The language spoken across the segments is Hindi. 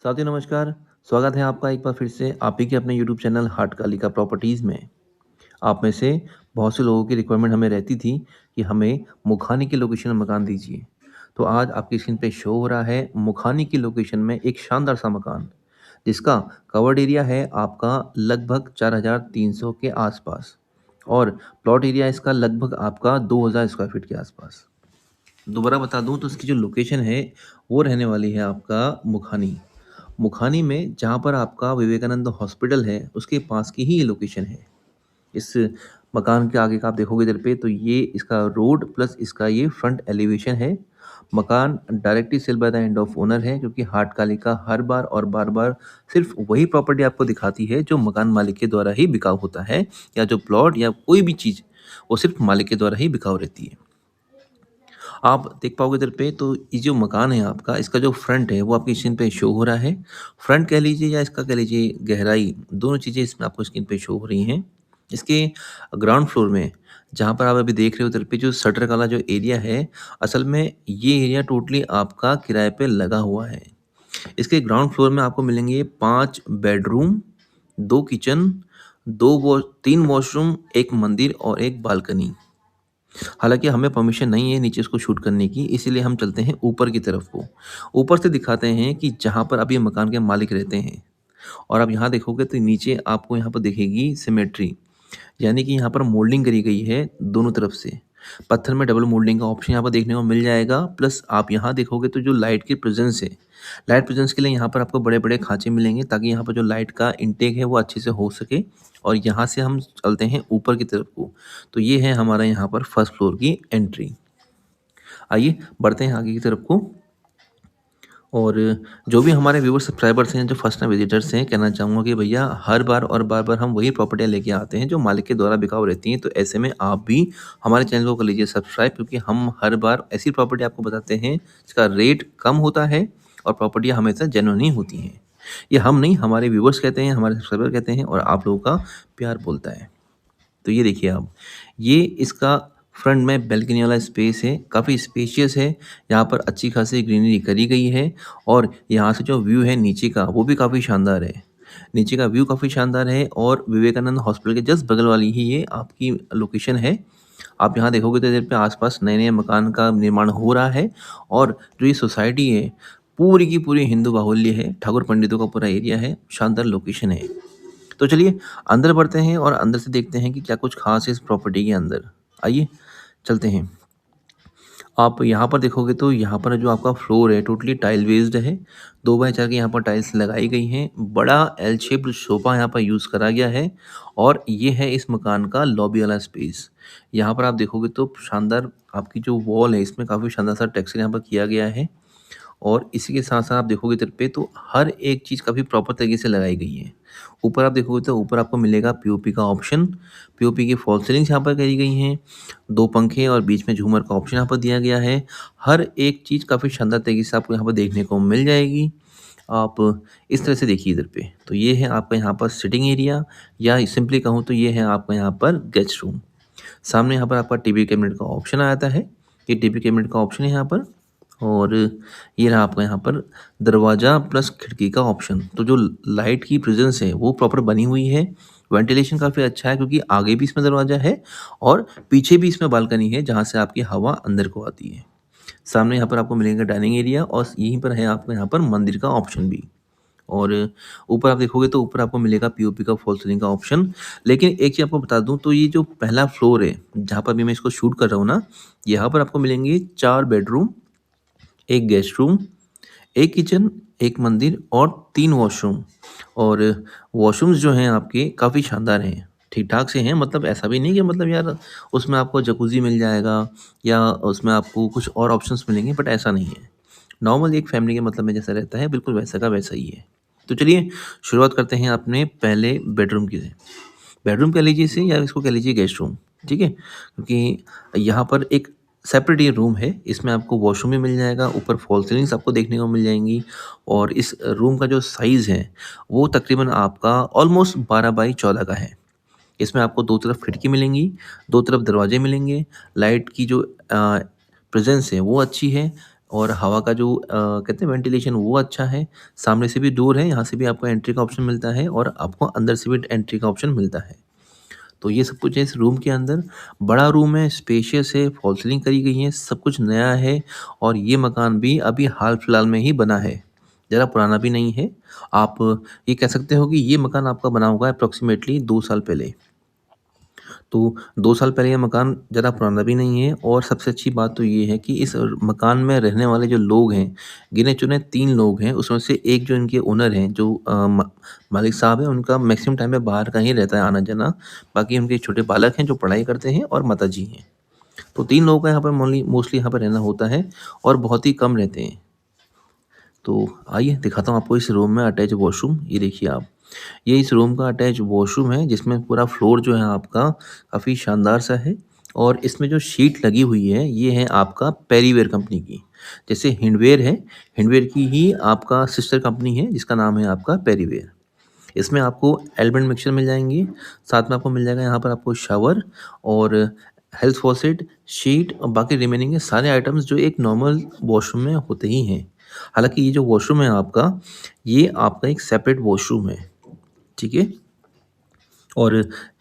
साथियों नमस्कार। स्वागत है आपका एक बार फिर से आप ही के अपने यूट्यूब चैनल हाट कालिका प्रॉपर्टीज़ में। आप में से बहुत से लोगों की रिक्वायरमेंट हमें रहती थी कि हमें मुखानी की लोकेशन में मकान दीजिए। तो आज आपकी स्क्रीन पे शो हो रहा है मुखानी की लोकेशन में एक शानदार सा मकान, जिसका कवर्ड एरिया है आपका लगभग 4300 के आसपास और प्लॉट एरिया इसका लगभग आपका 2000 स्क्वायर फीट के आसपास। दोबारा बता दूं तो इसकी जो लोकेशन है वो रहने वाली है आपका मुखानी। मुखानी में जहाँ पर आपका विवेकानंद हॉस्पिटल है, उसके पास की ही ये लोकेशन है। इस मकान के आगे का आप देखोगे इधर पे तो ये इसका रोड प्लस इसका ये फ्रंट एलिवेशन है। मकान directly sale by the end of owner है, क्योंकि हाट कालिका हर बार और बार-बार सिर्फ़ वही प्रॉपर्टी आपको दिखाती है जो मकान मालिक के द्वारा ही बिकाऊ होता है, या जो प्लॉट या कोई भी चीज़ वो सिर्फ़ मालिक के द्वारा ही बिकाऊ रहती है। आप देख पाओगे इधर पे तो ये जो मकान है आपका, इसका जो फ्रंट है वो आपकी स्क्रीन पे शो हो रहा है। फ्रंट कह लीजिए या इसका कह लीजिए गहराई, दोनों चीज़ें इसमें आपको स्क्रीन पे शो हो रही हैं। इसके ग्राउंड फ्लोर में जहाँ पर आप अभी देख रहे हो उधर पे जो शटर वाला जो एरिया है, असल में ये एरिया टोटली आपका किराए पे लगा हुआ है। इसके ग्राउंड फ्लोर में आपको मिलेंगे 5 बेडरूम, 2 किचन, 3 वॉशरूम, 1 मंदिर और 1 बालकनी। हालाँकि हमें परमिशन नहीं है नीचे इसको शूट करने की, इसीलिए हम चलते हैं ऊपर की तरफ को। ऊपर से दिखाते हैं कि जहाँ पर अभी मकान के मालिक रहते हैं, और आप यहाँ देखोगे तो नीचे आपको यहाँ पर दिखेगी सिमेट्री, यानी कि यहाँ पर मोल्डिंग करी गई है दोनों तरफ से। पत्थर में डबल मोल्डिंग का ऑप्शन यहाँ पर देखने को मिल जाएगा। प्लस आप यहाँ देखोगे तो जो लाइट की प्रेज़ेंस है, लाइट प्रेज़ेंस के लिए यहाँ पर आपको बड़े-बड़े खाँचे मिलेंगे, ताकि यहाँ पर जो लाइट का इंटेक है वो अच्छे से हो सके। और यहाँ से हम चलते हैं ऊपर की तरफ को। तो ये है हमारा यहाँ पर फर्स्ट फ्लोर की एंट्री। आइए बढ़ते हैं आगे की तरफ को। और जो भी हमारे व्यूअर सब्सक्राइबर्स हैं, जो फर्स्ट टाइम विजिटर्स हैं, कहना चाहूँगा कि भैया हर बार और बार-बार हम वही प्रॉपर्टियाँ लेके आते हैं जो मालिक के द्वारा बिकाऊ रहती हैं। तो ऐसे में आप भी हमारे चैनल को कर लीजिए सब्सक्राइब, क्योंकि हम हर बार ऐसी प्रॉपर्टी आपको बताते हैं जिसका रेट कम होता है और प्रॉपर्टियाँ हमेशा जेन्युइन ही होती हैं। ये हम नहीं, हमारे व्यूअर्स कहते हैं, हमारे सब्सक्राइबर कहते हैं और आप लोगों का प्यार बोलता है। तो ये देखिए आप, ये इसका फ्रंट में बैल्कनी वाला स्पेस है, काफ़ी स्पेशियस है। यहाँ पर अच्छी खासी ग्रीनरी करी गई है और यहाँ से जो व्यू है नीचे का वो भी काफ़ी शानदार है। नीचे का व्यू काफ़ी शानदार है और विवेकानंद हॉस्पिटल के जस्ट बगल वाली ही ये आपकी लोकेशन है। आप यहाँ देखोगे तो इधर पे आस-पास नए-नए मकान का निर्माण हो रहा है और जो ये सोसाइटी है, पूरी की पूरी हिंदू बाहुल्य है, ठाकुर पंडितों का पूरा एरिया है, शानदार लोकेशन है। तो चलिए अंदर बढ़ते हैं और अंदर से देखते हैं कि क्या कुछ खास है इस प्रॉपर्टी के अंदर। आइए चलते हैं। आप यहाँ पर देखोगे तो यहाँ पर जो आपका फ्लोर है टोटली टाइल बेस्ड है। 2 बाय 4 की यहाँ पर टाइल्स लगाई गई हैं। बड़ा एल शेप्ड सोफ़ा यहाँ पर यूज़ करा गया है और ये है इस मकान का लॉबी वाला स्पेस। यहाँ पर आप देखोगे तो शानदार आपकी जो वॉल है इसमें काफ़ी शानदार सा टेक्सचर यहाँ पर किया गया है। और इसी के साथ-साथ आप देखोगे इधर पे तो हर एक चीज़ काफ़ी प्रॉपर तरीके से लगाई गई है। ऊपर आप देखोगे तो ऊपर आपको मिलेगा पीओपी का ऑप्शन। पीओपी की फॉल सीलिंग्स यहाँ पर करी गई हैं। 2 पंखे और बीच में झूमर का ऑप्शन यहाँ पर दिया गया है। हर एक चीज़ काफ़ी शानदार तरीके से आपको यहाँ पर देखने को मिल जाएगी। आप इस तरह से देखिए इधर पे। तो ये है आपका यहाँ पर सिटिंग एरिया, या सिंपली कहूँ तो ये है आपका यहाँ पर गेस्ट रूम। सामने यहाँ पर आपका टीवी कैबिनेट का ऑप्शन आ जाता है। ये टीवी कैबिनेट का ऑप्शन है यहाँ पर। और ये रहा आपका यहाँ पर दरवाज़ा प्लस खिड़की का ऑप्शन। तो जो लाइट की प्रेजेंस है वो प्रॉपर बनी हुई है। वेंटिलेशन काफ़ी अच्छा है, क्योंकि आगे भी इसमें दरवाज़ा है और पीछे भी इसमें बालकनी है जहाँ से आपकी हवा अंदर को आती है। सामने यहाँ पर आपको मिलेगा डाइनिंग एरिया और यहीं पर है आपका यहाँ पर मंदिर का ऑप्शन भी। और ऊपर आप देखोगे तो ऊपर आपको मिलेगा पीओपी का फॉल सीलिंग का ऑप्शन। लेकिन एक चीज़ आपको बता दूँ, तो ये जो पहला फ्लोर है जहाँ पर अभी मैं इसको शूट कर रहा हूँ ना, यहाँ पर आपको मिलेंगे 4 बेडरूम, 1 गेस्ट रूम, 1 किचन, 1 मंदिर और 3 वॉशरूम। और वॉशरूम्स जो हैं आपके काफ़ी शानदार हैं, ठीक-ठाक से हैं। मतलब ऐसा भी नहीं कि मतलब यार उसमें आपको जकूज़ी मिल जाएगा या उसमें आपको कुछ और ऑप्शंस मिलेंगे, बट ऐसा नहीं है। नॉर्मल एक फैमिली के मतलब में जैसा रहता है, बिल्कुल वैसा का वैसा ही है। तो चलिए शुरुआत करते हैं अपने पहले बेडरूम की से। बेडरूम कह लीजिए इसे या इसको कह लीजिए गेस्ट रूम, ठीक है? क्योंकि यहाँ पर एक सेपरेट ये रूम है, इसमें आपको वॉशरूम भी मिल जाएगा, ऊपर फॉल सीलिंग्स आपको देखने को मिल जाएँगी। और इस रूम का जो साइज़ है, वो तकरीबन आपका ऑलमोस्ट 12 बाई 14 का है। इसमें आपको 2 तरफ खिड़की मिलेंगी, 2 तरफ दरवाजे मिलेंगे, लाइट की जो प्रेज़ेंस है वो अच्छी है। और हवा का जो कहते हैं वेंटिलेशन वो अच्छा है। सामने से भी डोर है, यहाँ से भी आपको एंट्री का ऑप्शन मिलता है और आपको अंदर से भी एंट्री का ऑप्शन मिलता है। तो ये सब कुछ है इस रूम के अंदर। बड़ा रूम है, स्पेशियस है, फॉल सीलिंग करी गई है, सब कुछ नया है और ये मकान भी अभी हाल-फिलहाल में ही बना है, ज़्यादा पुराना भी नहीं है। आप ये कह सकते हो कि ये मकान आपका बना होगा अप्रॉक्सिमेटली 2 साल पहले। तो 2 साल पहले ये मकान ज़्यादा पुराना भी नहीं है और सबसे अच्छी बात तो ये है कि इस मकान में रहने वाले जो लोग हैं, गिने-चुने 3 लोग हैं, उसमें से एक जो इनके ओनर हैं, जो मालिक साहब हैं, उनका मैक्सिमम टाइम में बाहर का ही रहता है आना-जाना। बाकी उनके छोटे बालक हैं जो पढ़ाई करते हैं और माताजी हैं। तो 3 लोगों का यहाँ पर मोस्टली यहाँ पर रहना होता है और बहुत ही कम रहते हैं। तो आइए दिखाता हूँ आपको इस रूम में अटैच वॉशरूम, ये देखिए आप। ये इस रूम का अटैच वॉशरूम है जिसमें पूरा फ्लोर जो है आपका काफ़ी शानदार सा है और इसमें जो शीट लगी हुई है ये है आपका पेरीवेयर कंपनी की। जैसे हिंडवेयर है, हिंडवेयर की ही आपका सिस्टर कंपनी है जिसका नाम है आपका पेरीवेयर। इसमें आपको एलिमेंट मिक्सचर मिल जाएँगे, साथ में आपको मिल जाएगा यहाँ पर आपको शावर और हेल्थ फॉसेट, शीट और बाकी रिमेनिंग के सारे आइटम्स जो एक नॉर्मल वॉशरूम में होते ही हैं। हालाँकि ये जो वॉशरूम है आपका, ये आपका एक सेपरेट वॉशरूम है, ठीक है? और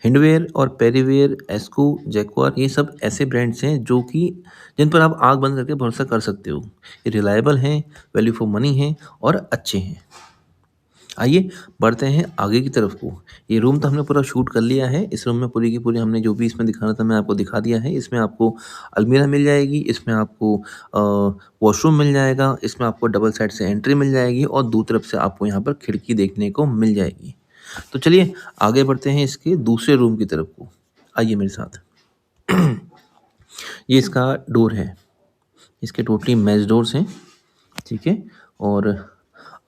हिंडवेयर और पेरीवेयर, एस्को, जैक्वार ये सब ऐसे ब्रांड्स हैं जो कि जिन पर आप आँख बंद करके भरोसा कर सकते हो। ये रिलायबल हैं, वैल्यू फॉर मनी हैं और अच्छे हैं। आइए बढ़ते हैं आगे की तरफ को। ये रूम तो हमने पूरा शूट कर लिया है। इस रूम में पूरी की पूरी हमने जो भी इसमें दिखाना था मैं आपको दिखा दिया है। इसमें आपको अलमीरा मिल जाएगी, इसमें आपको वॉशरूम मिल जाएगा, इसमें आपको डबल साइड से एंट्री मिल जाएगी और दो तरफ से आपको यहाँ पर खिड़की देखने को मिल जाएगी। तो चलिए आगे बढ़ते हैं इसके दूसरे रूम की तरफ को। आइए मेरे साथ। ये इसका डोर है। इसके टोटली मेश डोर्स हैं, ठीक है? और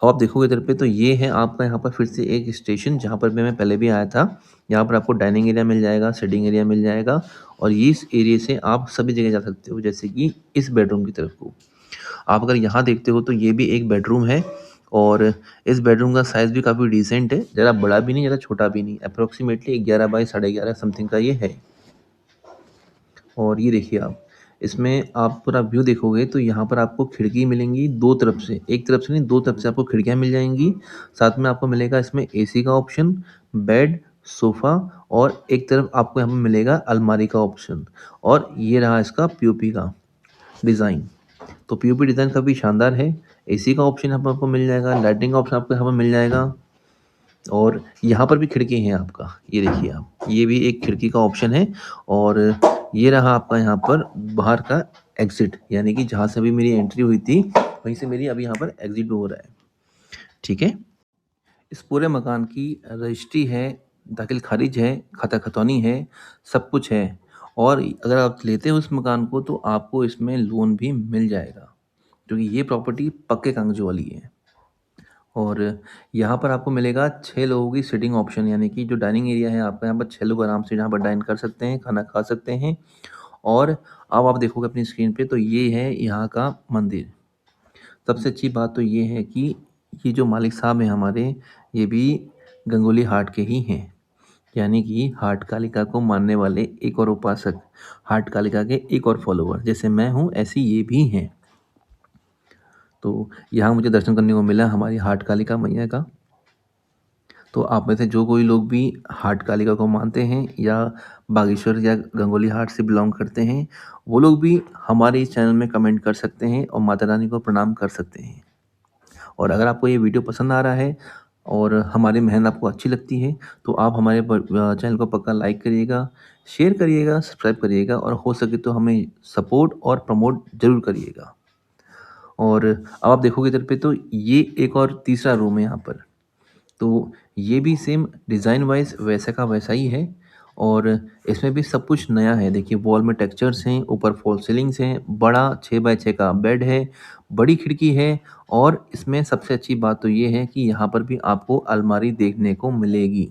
अब आप देखोगे इधर पे तो ये है आपका यहाँ पर फिर से एक स्टेशन जहाँ पर भी मैं पहले भी आया था। यहाँ पर आपको डाइनिंग एरिया मिल जाएगा, सिटिंग एरिया मिल जाएगा और ये इस एरिया से आप सभी जगह जा सकते हो जैसे कि इस बेडरूम की तरफ को। आप अगर यहाँ देखते हो तो ये भी एक बेडरूम है और इस बेडरूम का साइज़ भी काफ़ी डिसेंट है, ज़्यादा बड़ा भी नहीं, ज़्यादा छोटा भी नहीं, अप्रॉक्सिमेटली 11 बाई साढ़े 11 समथिंग का ये है। और ये देखिए आप, इसमें आप पूरा व्यू देखोगे तो यहाँ पर आपको खिड़की मिलेंगी 2 तरफ से, एक तरफ से नहीं 2 तरफ से आपको खिड़कियाँ मिल जाएँगी। साथ में आपको मिलेगा इसमें एसी का ऑप्शन, बेड, सोफ़ा और एक तरफ आपको यहाँ पे मिलेगा अलमारी का ऑप्शन और ये रहा इसका पीओपी का डिज़ाइन। तो पीओपी डिज़ाइन काफ़ी शानदार है। एसी का ऑप्शन यहाँ पे आपको मिल जाएगा, लाइटिंग का ऑप्शन आपको यहाँ पे मिल जाएगा और यहाँ पर भी खिड़की है आपका, ये देखिए आप, ये भी एक खिड़की का ऑप्शन है और ये रहा आपका यहाँ पर बाहर का एग्ज़िट यानी कि जहाँ से अभी मेरी एंट्री हुई थी, वहीं से मेरी अभी यहाँ पर एग्ज़िट भी हो रहा है, ठीक है? इस पूरे मकान की रजिस्ट्री है, दाखिल-खारिज है, खाता-खतौनी है, सब कुछ है और अगर आप लेते हो इस मकान को तो आपको इसमें लोन भी मिल जाएगा, क्योंकि ये प्रॉपर्टी पक्के कागज़ों वाली है। और यहाँ पर आपको मिलेगा 6 लोगों की सीटिंग ऑप्शन यानी कि जो डाइनिंग एरिया है आपका यहाँ पर 6 लोग आराम से यहाँ पर डाइन कर सकते हैं, खाना खा सकते हैं और अब आप देखोगे अपनी स्क्रीन पे तो ये है यहाँ का मंदिर। सबसे अच्छी बात तो ये है कि ये जो मालिक साहब हैं हमारे, ये भी गंगोली हाट के ही हैं। यानी कि हाट कालिका को मानने वाले एक और उपासक, हाट कालिका के एक और फॉलोवर। जैसे मैं हूँ, ऐसे ये भी हैं। तो यहाँ मुझे दर्शन करने को मिला हमारी हाट कालिका मैया का। तो आप में से जो कोई लोग भी हाट कालिका को मानते हैं या बागेश्वर या गंगोली हाट से बिलॉन्ग करते हैं, वो लोग भी हमारे इस चैनल में कमेंट कर सकते हैं और माता रानी को प्रणाम कर सकते हैं। और अगर आपको ये वीडियो पसंद आ रहा है और हमारी मेहनत आपको अच्छी लगती है, तो आप हमारे चैनल को पक्का लाइक करिएगा, शेयर करिएगा, सब्सक्राइब करिएगा और हो सके तो हमें सपोर्ट और प्रमोट ज़रूर करिएगा। और अब आप देखोगे इधर पे तो ये एक और तीसरा रूम है यहाँ पर। तो ये भी सेम डिज़ाइन वाइज़ वैसा का वैसा ही है और इसमें भी सब कुछ नया है। देखिए वॉल में टेक्सचर्स हैं, ऊपर फॉल सीलिंग्स हैं, बड़ा 6 बाय 6 का बेड है, बड़ी खिड़की है और इसमें सबसे अच्छी बात तो ये है कि यहाँ पर भी आपको अलमारी देखने को मिलेगी।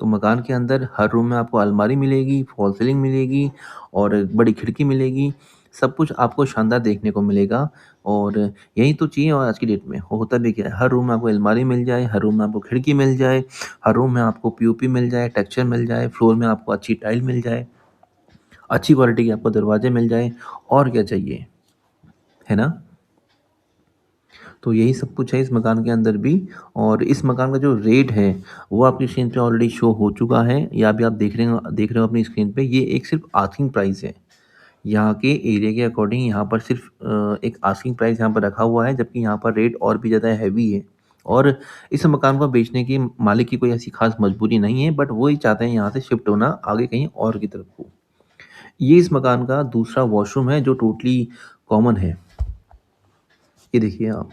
तो मकान के अंदर हर रूम में आपको अलमारी मिलेगी, फॉल सीलिंग मिलेगी और बड़ी खिड़की मिलेगी। सब कुछ आपको शानदार देखने को मिलेगा और यही तो चाहिए और आज की डेट में। होता भी क्या है, हर रूम में आपको अलमारी मिल जाए, हर रूम में आपको खिड़की मिल जाए, हर रूम में आपको पीओपी मिल जाए, टेक्सचर मिल जाए, फ्लोर में आपको अच्छी टाइल मिल जाए, अच्छी क्वालिटी के आपको दरवाजे मिल जाए और क्या चाहिए, है ना? तो यही सब कुछ है इस मकान के अंदर भी। और इस मकान का जो रेट है वो आपकी स्क्रीन पे ऑलरेडी शो हो चुका है, या अभी आप देख रहे हो अपनी स्क्रीन पे। ये एक सिर्फ आस्किंग प्राइस है। यहाँ के एरिया के अकॉर्डिंग यहाँ पर सिर्फ एक आस्किंग प्राइस यहाँ पर रखा हुआ है, जबकि यहाँ पर रेट और भी ज़्यादा हैवी है। और इस मकान को बेचने की मालिक की कोई ऐसी खास मजबूरी नहीं है, बट वो ही चाहते हैं यहाँ से शिफ्ट होना आगे कहीं और की तरफ को। ये इस मकान का दूसरा वॉशरूम है जो टोटली कॉमन है। ये देखिए आप,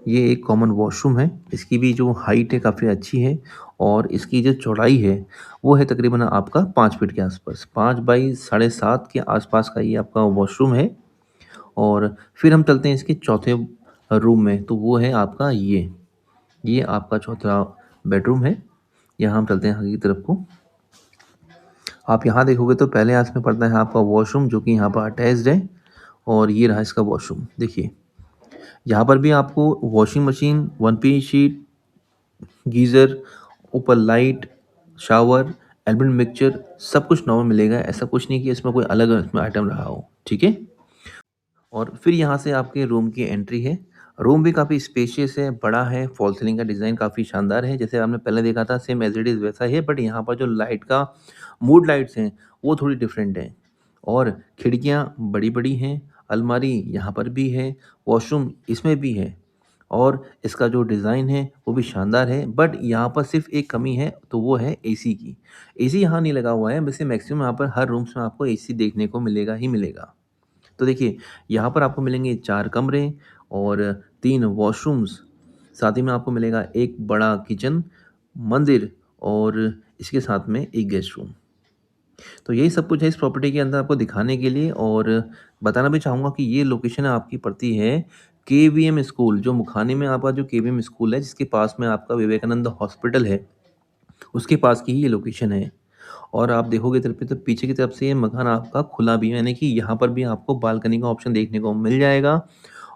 ये एक कॉमन वॉशरूम है। इसकी भी जो हाइट है काफ़ी अच्छी है, और इसकी जो चौड़ाई है वो है तकरीबन आपका 5 फीट के आसपास। 5 बाई 7.5 के आसपास का ये आपका वॉशरूम है। और फिर हम चलते हैं इसके चौथे रूम में, तो वो है आपका ये आपका चौथा बेडरूम है। यहाँ हम चलते हैं आगे की तरफ को। आप यहाँ देखोगे तो पहले इसमें पड़ता है आपका वॉशरूम, जो कि यहाँ पर अटैच्ड है। और ये रहा इसका वॉशरूम। देखिए, यहाँ पर भी आपको washing machine, one piece sheet, geyser, ऊपर लाइट, शावर, एल्बेंड मिक्सचर सब कुछ नॉर्मल मिलेगा। ऐसा कुछ नहीं कि इसमें कोई अलग इसमें आइटम रहा हो, ठीक है? और फिर यहाँ से आपके रूम की एंट्री है। रूम भी काफ़ी स्पेशियस है, बड़ा है, फॉल सीलिंग का डिज़ाइन काफ़ी शानदार है। जैसे आपने पहले देखा था सेम एज़ इट इज़ वैसा ही है, बट यहाँ पर जो लाइट का मूड लाइट्स हैं, वो थोड़ी डिफरेंट हैं। और खिड़कियाँ बड़ी-बड़ी हैं, अलमारी यहाँ पर भी है, वॉशरूम इसमें भी है। और इसका जो डिज़ाइन है वो भी शानदार है, बट यहाँ पर सिर्फ़ एक कमी है, तो वो है एसी की। एसी यहाँ नहीं लगा हुआ है, वैसे मैक्सिमम यहाँ पर हर रूम्स में आपको एसी देखने को मिलेगा ही मिलेगा। तो देखिए, यहाँ पर आपको मिलेंगे 4 कमरे और 3 वॉशरूम्स, साथ ही में आपको मिलेगा एक बड़ा किचन, मंदिर और इसके साथ में एक गेस्ट रूम। तो यही सब कुछ है इस प्रॉपर्टी के अंदर आपको दिखाने के लिए। और बताना भी चाहूँगा कि ये लोकेशन आपकी पड़ती है केवीएम स्कूल, जो मुखाने में आपका जो केवीएम स्कूल है, जिसके पास में आपका विवेकानंद हॉस्पिटल है, उसके पास की ही ये लोकेशन है। और आप देखोगे इधर पे तो पीछे की तरफ से ये मकान आपका खुला भी है, यानी कि यहाँ पर भी आपको बालकनी का ऑप्शन देखने को मिल जाएगा।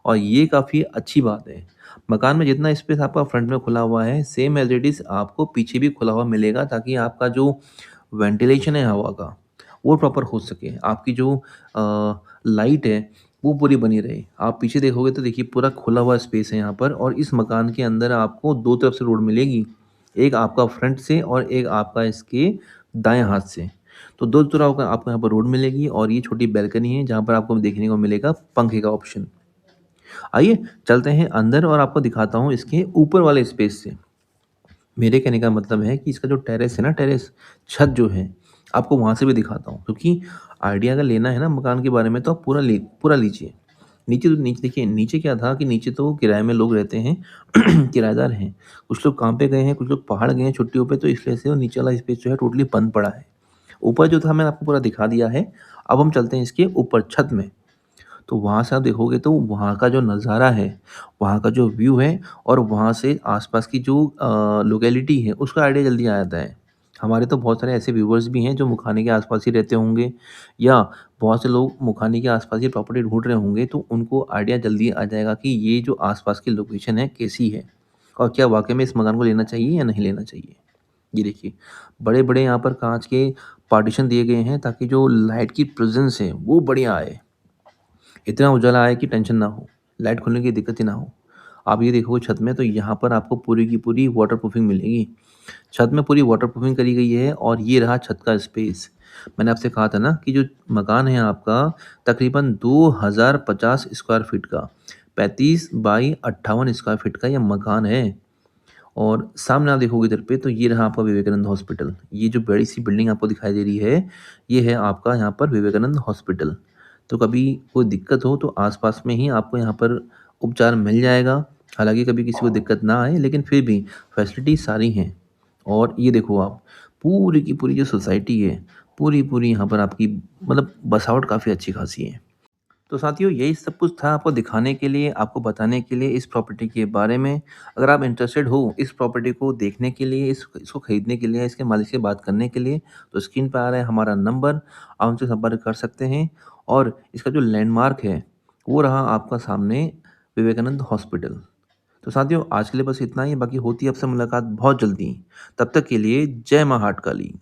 और ये काफ़ी अच्छी बात है। मकान में जितना स्पेस आपका फ्रंट में खुला हुआ है, सेम एज़ इट इज़ आपको पीछे भी खुला हुआ मिलेगा, ताकि आपका जो वेंटिलेशन है हवा का, वो प्रॉपर हो सके। आपकी जो लाइट है, वो पूरी बनी रहे। आप पीछे देखोगे तो देखिए पूरा खुला हुआ स्पेस है यहाँ पर, और इस मकान के अंदर आपको 2 तरफ से रोड मिलेगी। एक आपका फ्रंट से और एक आपका इसके दाएँ हाथ से। तो 2 तरफ का आपको यहाँ पर रोड मिलेगी, और ये छोटी बालकनी है जहाँ पर आपको देखने को मिलेगा पंखे का ऑप्शन। आइए चलते हैं अंदर और आपको दिखाता हूँ इसके ऊपर वाले स्पेस से। मेरे कहने का मतलब है कि इसका जो टेरेस है ना, टेरेस छत जो है, आपको वहाँ से भी दिखाता हूँ, क्योंकि आइडिया अगर लेना है ना मकान के बारे में, तो आप पूरा लीजिए। नीचे देखिए, नीचे क्या था कि नीचे तो किराए में लोग रहते हैं, किराएदार हैं। कुछ लोग काम पे गए हैं, कुछ लोग पहाड़ गए हैं छुट्टियों पे, तो इसलिए से वो नीचे वाला स्पेस जो है टोटली बंद पड़ा है। ऊपर जो था मैंने आपको पूरा दिखा दिया है। अब हम चलते हैं इसके ऊपर छत में। तो वहाँ से आप देखोगे तो वहाँ का जो नज़ारा है, वहाँ का जो व्यू है, और वहाँ से आसपास की जो लोकेलिटी है, उसका आइडिया जल्दी आ जाता है। हमारे तो बहुत सारे ऐसे व्यूअर्स भी हैं जो मुखाने के आसपास ही रहते होंगे, या बहुत से लोग मुखाने के आसपास ही प्रॉपर्टी ढूंढ रहे होंगे, तो उनको आइडिया जल्दी आ जाएगा कि ये जो आसपास की लोकेशन है कैसी है, और क्या वाकई में इस मकान को लेना चाहिए या नहीं लेना चाहिए। ये देखिए, बड़े बड़े यहाँ पर कांच के पार्टीशन दिए गए हैं, ताकि जो लाइट की प्रेजेंस है वो बढ़िया आए, इतना उजाला आए कि टेंशन ना हो, लाइट खुलने की दिक्कत ही ना हो। आप ये देखोगे छत में, तो यहाँ पर आपको पूरी की पूरी वाटरप्रूफिंग मिलेगी। छत में पूरी वाटरप्रूफिंग करी गई है, और ये रहा छत का स्पेस। मैंने आपसे कहा था ना कि जो मकान है आपका तकरीबन 2050 स्क्वायर फीट का, 35 बाई 58 स्क्वायर फीट का ये मकान है। और सामने आप देखोगे इधर पे, तो ये रहा आपका विवेकानंद हॉस्पिटल। ये जो बड़ी सी बिल्डिंग आपको दिखाई दे रही है, ये है आपका यहाँ पर विवेकानंद हॉस्पिटल। तो कभी कोई दिक्कत हो तो आसपास में ही आपको यहाँ पर उपचार मिल जाएगा। हालाँकि कभी किसी को दिक्कत ना आए, लेकिन फिर भी फैसिलिटी सारी हैं। और ये देखो आप, पूरी की पूरी जो सोसाइटी है, पूरी यहाँ पर आपकी मतलब बसावट काफ़ी अच्छी खासी है। तो साथियों, यही सब कुछ था आपको दिखाने के लिए, आपको बताने के लिए इस प्रॉपर्टी के बारे में। अगर आप इंटरेस्टेड हो इस प्रॉपर्टी को देखने के लिए, इसको खरीदने के लिए, इसके मालिक से बात करने के लिए, तो स्क्रीन पर आ रहा है हमारा नंबर, आप हमसे संपर्क कर सकते हैं। और इसका जो लैंडमार्क है, वो रहा आपका सामने विवेकानंद हॉस्पिटल। तो साथियों, आज के लिए बस इतना ही, बाकी होती है आपसे मुलाकात बहुत जल्दी। तब तक के लिए जय माँ हाट काली।